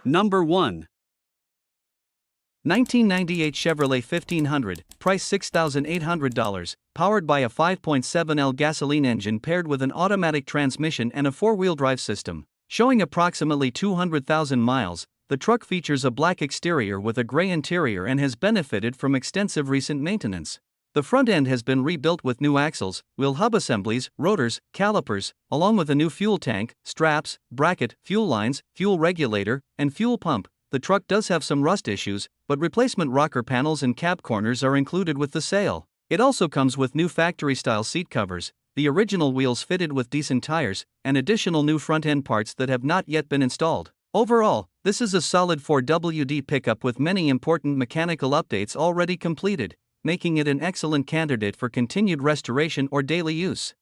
Number 1. 1998 Chevrolet 1500, price $6,800, powered by a 5.7L gasoline engine paired with an automatic transmission and a four-wheel drive system. Showing approximately 200,000 miles, the truck features a black exterior with a gray interior and has benefited from extensive recent maintenance. The front end has been rebuilt with new axles, wheel hub assemblies, rotors, calipers, along with a new fuel tank, straps, bracket, fuel lines, fuel regulator, and fuel pump. The truck does have some rust issues, but replacement rocker panels and cab corners are included with the sale. It also comes with new factory-style seat covers, the original wheels fitted with decent tires, and additional new front-end parts that have not yet been installed. Overall, this is a solid 4WD pickup with many important mechanical updates already completed, making it an excellent candidate for continued restoration or daily use.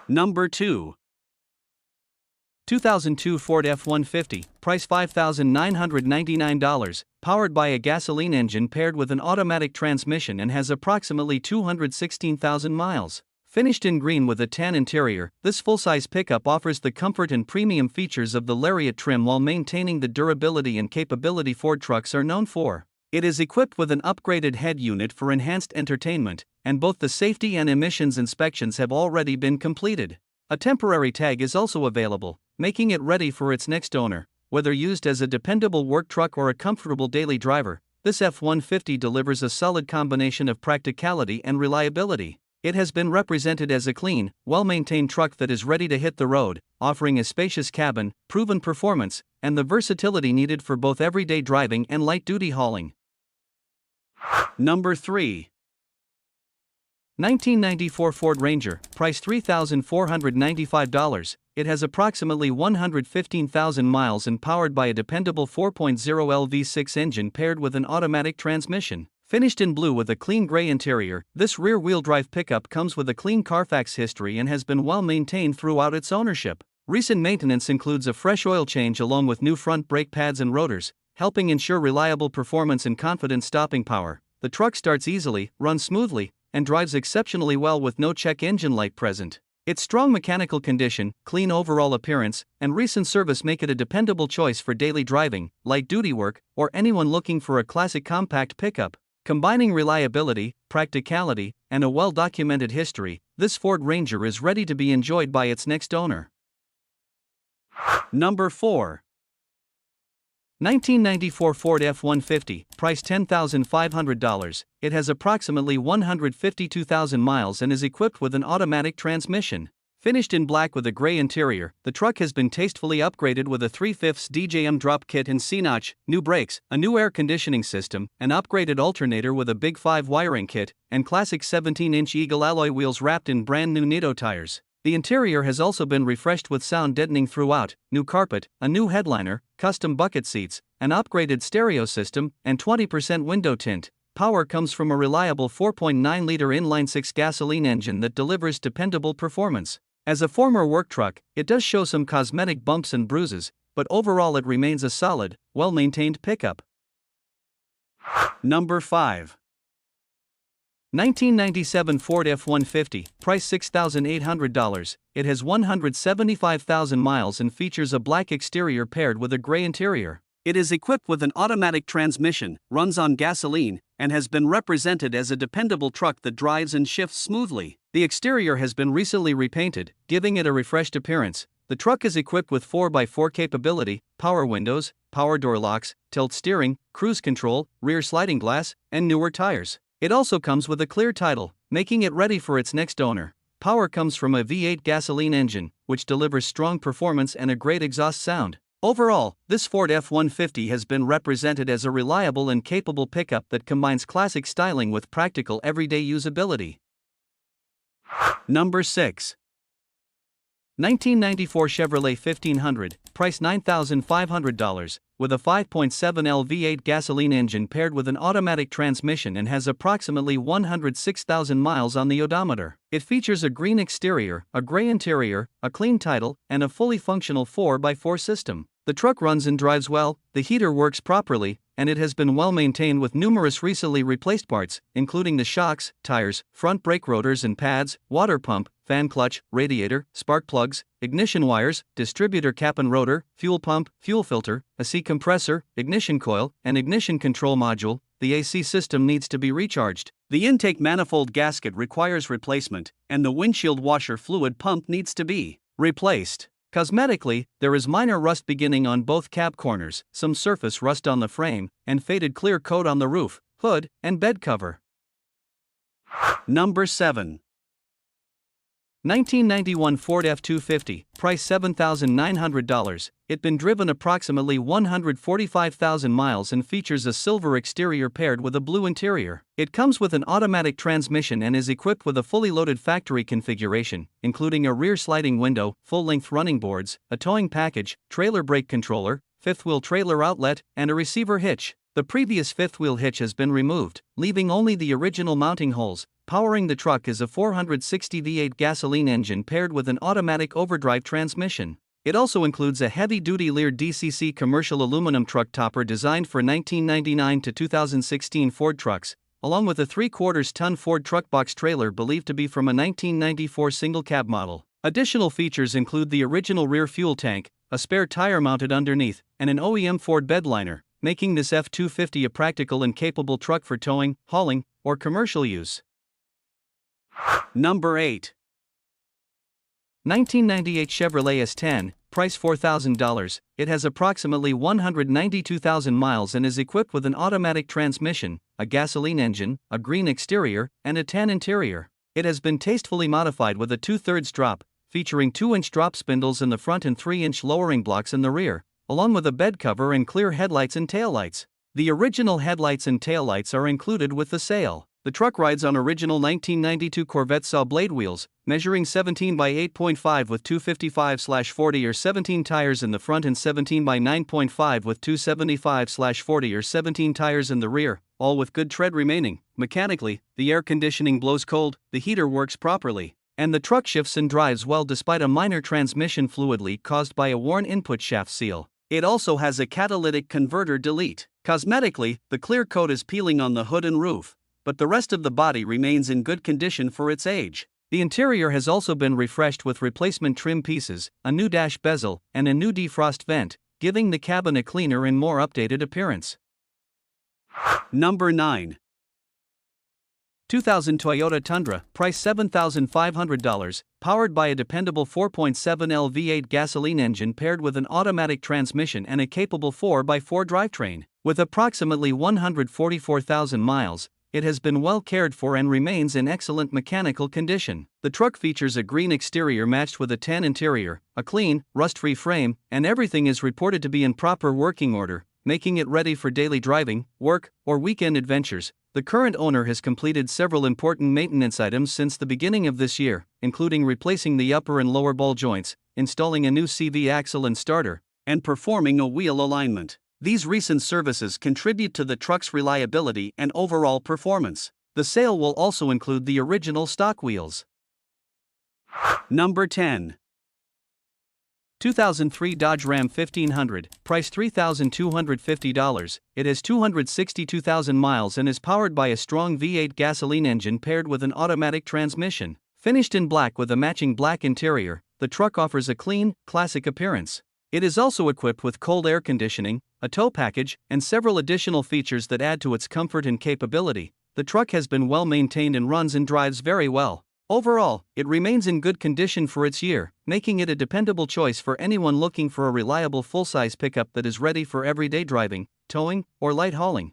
Number 2. 2002 Ford F-150, price $5,999, powered by a gasoline engine paired with an automatic transmission and has approximately 216,000 miles. Finished in green with a tan interior, this full-size pickup offers the comfort and premium features of the Lariat trim while maintaining the durability and capability Ford trucks are known for. It is equipped with an upgraded head unit for enhanced entertainment, and both the safety and emissions inspections have already been completed. A temporary tag is also available, making it ready for its next owner. Whether used as a dependable work truck or a comfortable daily driver, this F-150 delivers a solid combination of practicality and reliability. It has been represented as a clean, well-maintained truck that is ready to hit the road, offering a spacious cabin, proven performance, and the versatility needed for both everyday driving and light-duty hauling. Number 3. 1994 Ford Ranger, price $3,495. It has approximately 115,000 miles and powered by a dependable 4.0L V6 engine paired with an automatic transmission. Finished in blue with a clean gray interior, this rear-wheel drive pickup comes with a clean Carfax history and has been well maintained throughout its ownership. Recent maintenance includes a fresh oil change along with new front brake pads and rotors, helping ensure reliable performance and confident stopping power. The truck starts easily, runs smoothly, and drives exceptionally well with no check engine light present. Its strong mechanical condition, clean overall appearance, and recent service make it a dependable choice for daily driving, light-duty work, or anyone looking for a classic compact pickup. Combining reliability, practicality, and a well-documented history, this Ford Ranger is ready to be enjoyed by its next owner. Number 4. 1994 Ford F-150, price $10,500. It has approximately 152,000 miles and is equipped with an automatic transmission. Finished in black with a gray interior, the truck has been tastefully upgraded with a 3/5 DJM drop kit and C-notch, new brakes, a new air conditioning system, an upgraded alternator with a Big 5 wiring kit, and classic 17-inch Eagle alloy wheels wrapped in brand new Nitto tires. The interior has also been refreshed with sound deadening throughout, new carpet, a new headliner, custom bucket seats, an upgraded stereo system, and 20% window tint. Power comes from a reliable 4.9-liter inline-six gasoline engine that delivers dependable performance. As a former work truck, it does show some cosmetic bumps and bruises, but overall it remains a solid, well-maintained pickup. Number 5. 1997 Ford F-150, price $6,800. It has 175,000 miles and features a black exterior paired with a gray interior. It is equipped with an automatic transmission, runs on gasoline, and has been represented as a dependable truck that drives and shifts smoothly. The exterior has been recently repainted, giving it a refreshed appearance. The truck is equipped with 4x4 capability, power windows, power door locks, tilt steering, cruise control, rear sliding glass, and newer tires. It also comes with a clear title, making it ready for its next owner. Power comes from a V8 gasoline engine, which delivers strong performance and a great exhaust sound. Overall, this Ford F-150 has been represented as a reliable and capable pickup that combines classic styling with practical everyday usability. Number 6. 1994 Chevrolet 1500, price $9,500, with a 5.7L V8 gasoline engine paired with an automatic transmission and has approximately 106,000 miles on the odometer. It features a green exterior, a gray interior, a clean title, and a fully functional 4x4 system. The truck runs and drives well, the heater works properly, and it has been well maintained with numerous recently replaced parts, including the shocks, tires, front brake rotors and pads, water pump, fan clutch, radiator, spark plugs, ignition wires, distributor cap and rotor, fuel pump, fuel filter, AC compressor, ignition coil, and ignition control module. The AC system needs to be recharged. The intake manifold gasket requires replacement, and the windshield washer fluid pump needs to be replaced. Cosmetically, there is minor rust beginning on both cab corners, some surface rust on the frame, and faded clear coat on the roof, hood, and bed cover. Number 7. 1991 Ford F-250, price $7,900. It been driven approximately 145,000 miles and features a silver exterior paired with a blue interior. It comes with an automatic transmission and is equipped with a fully loaded factory configuration, including a rear sliding window, full-length running boards, a towing package, trailer brake controller, fifth-wheel trailer outlet, and a receiver hitch. The previous fifth-wheel hitch has been removed, leaving only the original mounting holes. Powering the truck is a 460 V8 gasoline engine paired with an automatic overdrive transmission. It also includes a heavy-duty Lear DCC commercial aluminum truck topper designed for 1999 to 2016 Ford trucks, along with a 3/4-ton Ford truck box trailer believed to be from a 1994 single-cab model. Additional features include the original rear fuel tank, a spare tire mounted underneath, and an OEM Ford bedliner, making this F-250 a practical and capable truck for towing, hauling, or commercial use. Number 8. 1998 Chevrolet S10, price $4,000. It has approximately 192,000 miles and is equipped with an automatic transmission, a gasoline engine, a green exterior, and a tan interior. It has been tastefully modified with a 2/3 drop, featuring 2-inch drop spindles in the front and 3-inch lowering blocks in the rear, along with a bed cover and clear headlights and taillights. The original headlights and taillights are included with the sale. The truck rides on original 1992 Corvette saw blade wheels, measuring 17 by 8.5 with 255/40 or 17 tires in the front and 17 by 9.5 with 275/40 or 17 tires in the rear, all with good tread remaining. Mechanically, the air conditioning blows cold, the heater works properly, and the truck shifts and drives well despite a minor transmission fluid leak caused by a worn input shaft seal. It also has a catalytic converter delete. Cosmetically, the clear coat is peeling on the hood and roof, but the rest of the body remains in good condition for its age. The interior has also been refreshed with replacement trim pieces, a new dash bezel, and a new defrost vent, giving the cabin a cleaner and more updated appearance. Number 9. 2000 Toyota Tundra, price $7,500, powered by a dependable 4.7L V8 gasoline engine paired with an automatic transmission and a capable 4x4 drivetrain. With approximately 144,000 miles, it has been well cared for and remains in excellent mechanical condition. The truck features a green exterior matched with a tan interior, a clean, rust-free frame, and everything is reported to be in proper working order, making it ready for daily driving, work, or weekend adventures. The current owner has completed several important maintenance items since the beginning of this year, including replacing the upper and lower ball joints, installing a new CV axle and starter, and performing a wheel alignment. These recent services contribute to the truck's reliability and overall performance. The sale will also include the original stock wheels. Number 10. 2003 Dodge Ram 1500, price $3,250. It has 262,000 miles and is powered by a strong V8 gasoline engine paired with an automatic transmission. Finished in black with a matching black interior, the truck offers a clean, classic appearance. It is also equipped with cold air conditioning, a tow package, and several additional features that add to its comfort and capability. The truck has been well maintained and runs and drives very well. Overall, it remains in good condition for its year, making it a dependable choice for anyone looking for a reliable full-size pickup that is ready for everyday driving, towing, or light hauling.